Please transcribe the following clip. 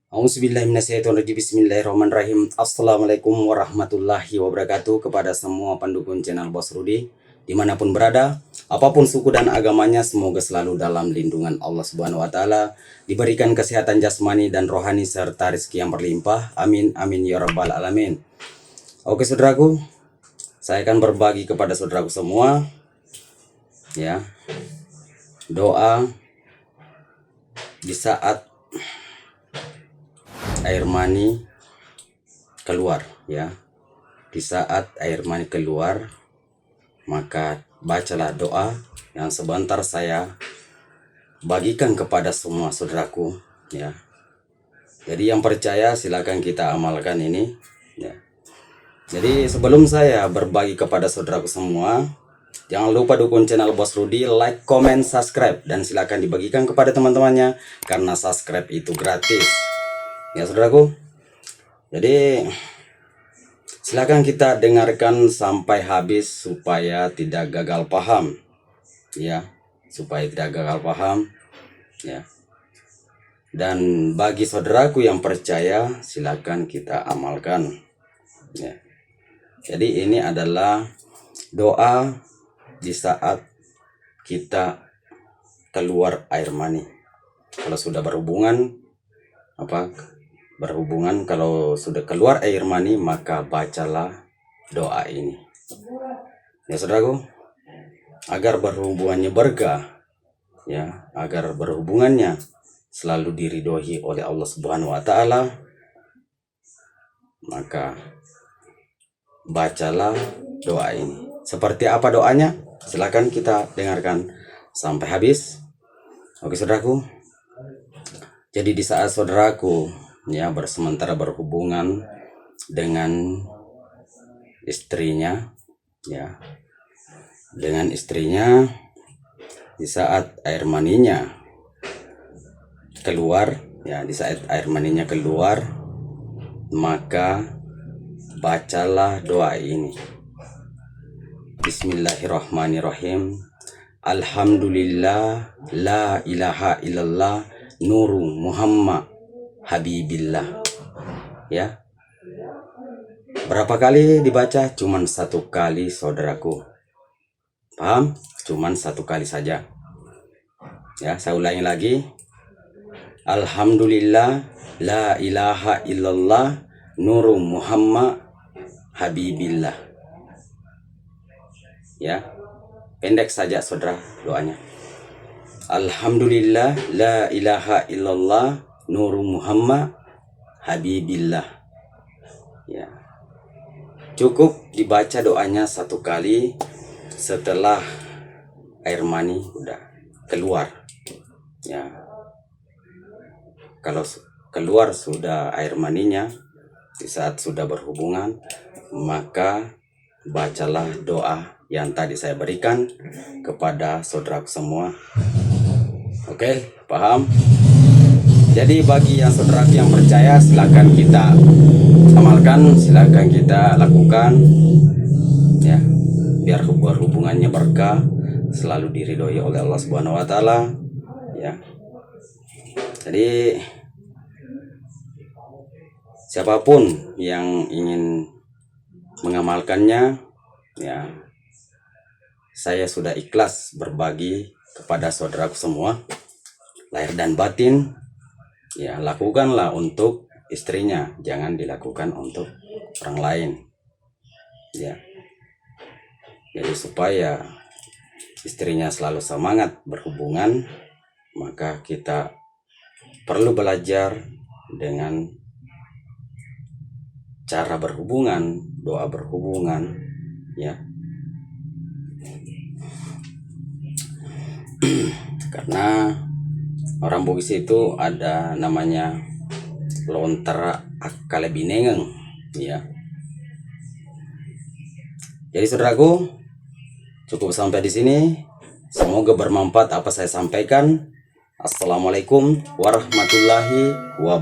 Auzubillahiminasyaitonirrajim. Bismillahirrahmanirrahim. Assalamualaikum warahmatullahi wabarakatuh. Kepada semua pendukung channel Bos Rudi dimanapun berada, apapun suku dan agamanya, semoga selalu dalam lindungan Allah Subhanahu wa Ta'ala, diberikan kesehatan jasmani dan rohani serta rezeki yang berlimpah. Amin amin ya rabbal alamin. Oke saudaraku, saya akan berbagi kepada saudaraku semua ya doa di saat air mani keluar ya. Di saat air mani keluar, maka bacalah doa yang sebentar saya bagikan kepada semua saudaraku ya. Jadi yang percaya silakan kita amalkan ini ya. Jadi sebelum saya berbagi kepada saudaraku semua, jangan lupa dukung channel Bos Rudi, like, comment, subscribe, dan silakan dibagikan kepada teman-temannya karena subscribe itu gratis. Ya saudaraku, jadi silakan kita dengarkan sampai habis supaya tidak gagal paham ya, supaya tidak gagal paham ya. Dan bagi saudaraku yang percaya, silakan kita amalkan ya. Jadi ini adalah doa di saat kita keluar air mani. Kalau sudah berhubungan kalau sudah keluar air mani, maka bacalah doa ini ya saudaraku, agar berhubungannya berkah ya, agar berhubungannya selalu diridhoi oleh Allah Subhanahu wa Ta'ala. Maka bacalah doa ini. Seperti apa doanya? Silakan kita dengarkan sampai habis. Oke saudaraku, jadi di saat saudaraku ya sementara berhubungan dengan istrinya ya, dengan istrinya, di saat air maninya keluar ya, di saat air maninya keluar, maka bacalah doa ini. Bismillahirrahmanirrahim. Alhamdulillah la ilaha illallah nuru Muhammad Habibillah ya. Berapa kali dibaca? Cuman satu kali saudaraku, paham? Cuman satu kali saja ya. Saya ulangi lagi. Alhamdulillah la ilaha illallah nuru Muhammad Habibillah ya. Pendek saja saudara doanya. Alhamdulillah la ilaha illallah nuru Muhammad Habibillah ya. Cukup dibaca doanya satu kali setelah air mani udah keluar ya. Kalau keluar sudah air maninya, di saat sudah berhubungan, maka bacalah doa yang tadi saya berikan kepada saudaraku semua. Oke, paham? Jadi bagi yang saudaraku yang percaya, silakan kita amalkan, silakan kita lakukan ya, biar hubungannya berkah, selalu diridhoi oleh Allah Subhanahu wa Ta'ala ya. Jadi siapapun yang ingin mengamalkannya ya, saya sudah ikhlas berbagi kepada saudaraku semua, lahir dan batin ya. Lakukanlah untuk istrinya, jangan dilakukan untuk orang lain ya. Jadi supaya istrinya selalu semangat berhubungan, maka kita perlu belajar dengan cara berhubungan, doa berhubungan ya. Karena orang Bugis itu ada namanya lontar akale binengeng ya. Jadi saudaraku, cukup sampai di sini. Semoga bermanfaat apa saya sampaikan. Assalamualaikum warahmatullahi wabarakatuh.